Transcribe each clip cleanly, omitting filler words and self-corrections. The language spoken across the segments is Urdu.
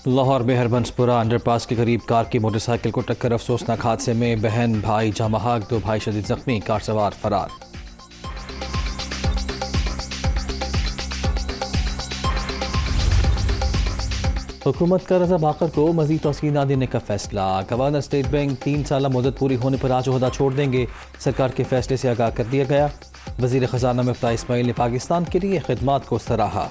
لاہور میں ہربنسپورہ انڈر پاس کے قریب کار کی موٹر سائیکل کو ٹکر، افسوسناک حادثے میں بہن بھائی جاں بحق، 2 بھائی شدید زخمی، کار سوار فرار۔ حکومت کا رضا باقر کو مزید توسیع نہ دینے کا فیصلہ، گورنر اسٹیٹ بینک 3 سالہ مدت پوری ہونے پر آج عہدہ چھوڑ دیں گے، سرکار کے فیصلے سے آگاہ کر دیا گیا۔ وزیر خزانہ مفتاح اسماعیل نے پاکستان کے لیے خدمات کو سراہا۔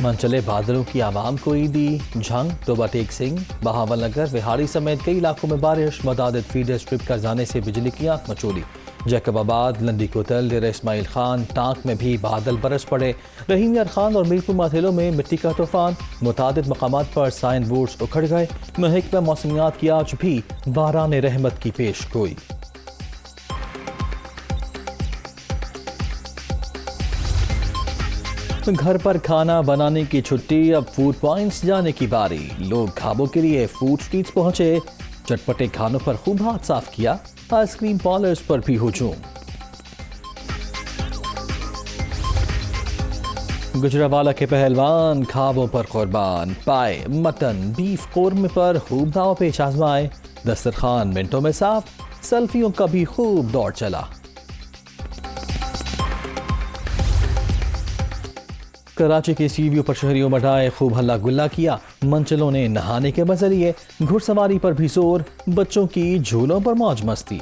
منچلے بادلوں کی عوام کو عیدی جھنگ، توبہ ٹیک سنگھ، بہاول نگر، وہاڑی سمیت کئی علاقوں میں بارش، متعدد فیڈر اسٹرپ کر جانے سے بجلی کی آنکھ مچولی۔ جیکب آباد، لندی کوتل، ڈیرہ اسماعیل خان، ٹانک میں بھی بادل برس پڑے۔ رحیم یار خان اور میرپور ماتھیلوں میں مٹی کا طوفان، متعدد مقامات پر سائن بورڈز اکھڑ گئے۔ محکمہ موسمیات کی آج بھی باران رحمت کی پیش گوئی۔ گھر پر کھانا بنانے کی چھٹی، اب فوڈ پوائنٹس جانے کی باری۔ لوگ کھابوں کے لیے فوڈ اسٹریٹس پہنچے، چٹپٹے کھانوں پر خوب ہاتھ صاف کیا، آئس کریم پارلرز پر بھی ہجوم۔ گجرانوالہ کے پہلوان کھابوں پر قربان، پائے، مٹن، بیف قورمے پر خوب داؤ پیچ آزمائے، دسترخوان منٹوں میں صاف، سیلفیوں کا بھی خوب دور چلا۔ کراچی کے سی ویو پر شہریوں مٹائے، خوب ہلا گلا کیا، منچلوں نے نہانے کے مزے لیے، گھڑ سواری پر بھی زور، بچوں کی جھولوں پر موج مستی۔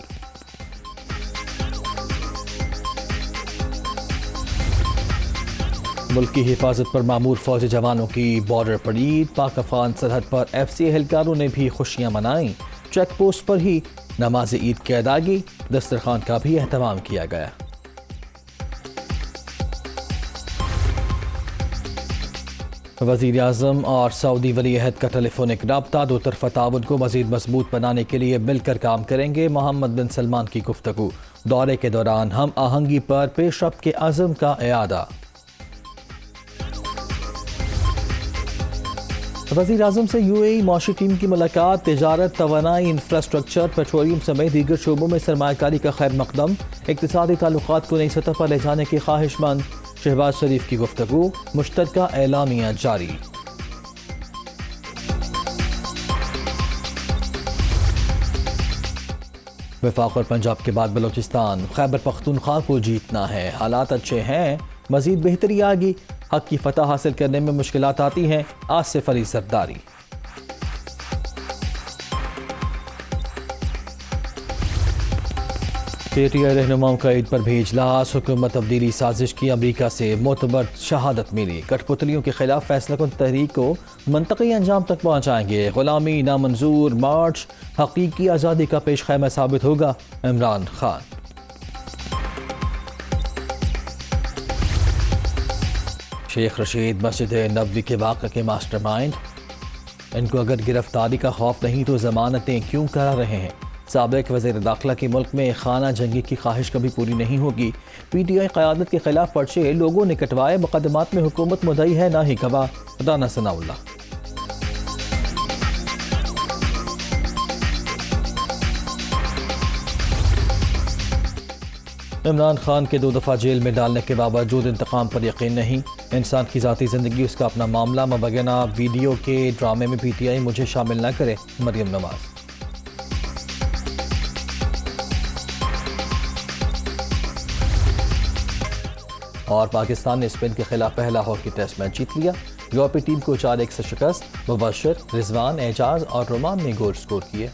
ملک کی حفاظت پر مامور فوجی جوانوں کی بارڈر پریڈ، پاک افغان سرحد پر ایف سی اہلکاروں نے بھی خوشیاں منائیں، چیک پوسٹ پر ہی نماز عید کی ادائیگی، دسترخوان کا بھی اہتمام کیا گیا۔ وزیر اعظم اور سعودی ولی عہد کا ٹیلی فونک رابطہ، 2 طرفہ تعاون کو مزید مضبوط بنانے کے لیے مل کر کام کریں گے۔ محمد بن سلمان کی گفتگو، دورے کے دوران ہم آہنگی پر پیش رفت کے عزم کا اعادہ۔ وزیر اعظم سے یو اے ای معاشی ٹیم کی ملاقات، تجارت، توانائی، انفراسٹرکچر، پیٹرولیم سمیت دیگر شعبوں میں سرمایہ کاری کا خیر مقدم، اقتصادی تعلقات کو نئی سطح پر لے جانے کی خواہش مند۔ شہباز شریف کی گفتگو، مشترکہ اعلامیہ جاری۔ وفاق اور پنجاب کے بعد بلوچستان، خیبر پختونخوا کو جیتنا ہے، حالات اچھے ہیں، مزید بہتری آئے گی، حق کی فتح حاصل کرنے میں مشکلات آتی ہیں، Asif Ali Zardari. P T I رہنماؤں کا عید پر بھی اجلاس، حکومت تبدیلی سازش کی امریکہ سے معتبر شہادت ملی، کٹ پتلیوں کے خلاف فیصلہ کن تحریک کو منطقی انجام تک پہنچائیں گے، غلامی نامنظور، مارچ حقیقی آزادی کا پیش خیمہ ثابت ہوگا، عمران خان۔ شیخ رشید مسجد نبوی کے واقعے کے ماسٹر مائنڈ، ان کو اگر گرفتاری کا خوف نہیں تو ضمانتیں کیوں کرا رہے ہیں؟ سابق وزیر داخلہ کی ملک میں خانہ جنگی کی خواہش کبھی پوری نہیں ہوگی، پی ٹی آئی قیادت کے خلاف پرچے لوگوں نے کٹوائے، مقدمات میں حکومت مدعی ہے نہ ہی گواہ، رانا ثناء اللہ۔ عمران خان کے 2 دفعہ جیل میں ڈالنے کے باوجود انتقام پر یقین نہیں، انسان کی ذاتی زندگی اس کا اپنا معاملہ، مبینہ ویڈیو کے ڈرامے میں پی ٹی آئی مجھے شامل نہ کرے، مریم نواز۔ اور پاکستان نے اسپین کے خلاف پہلا ہاکی ٹیسٹ میچ جیت لیا، یورپی ٹیم کو 4-1 سے شکست، مبشر، رضوان، اعجاز اور رومان نے گول سکور کیے۔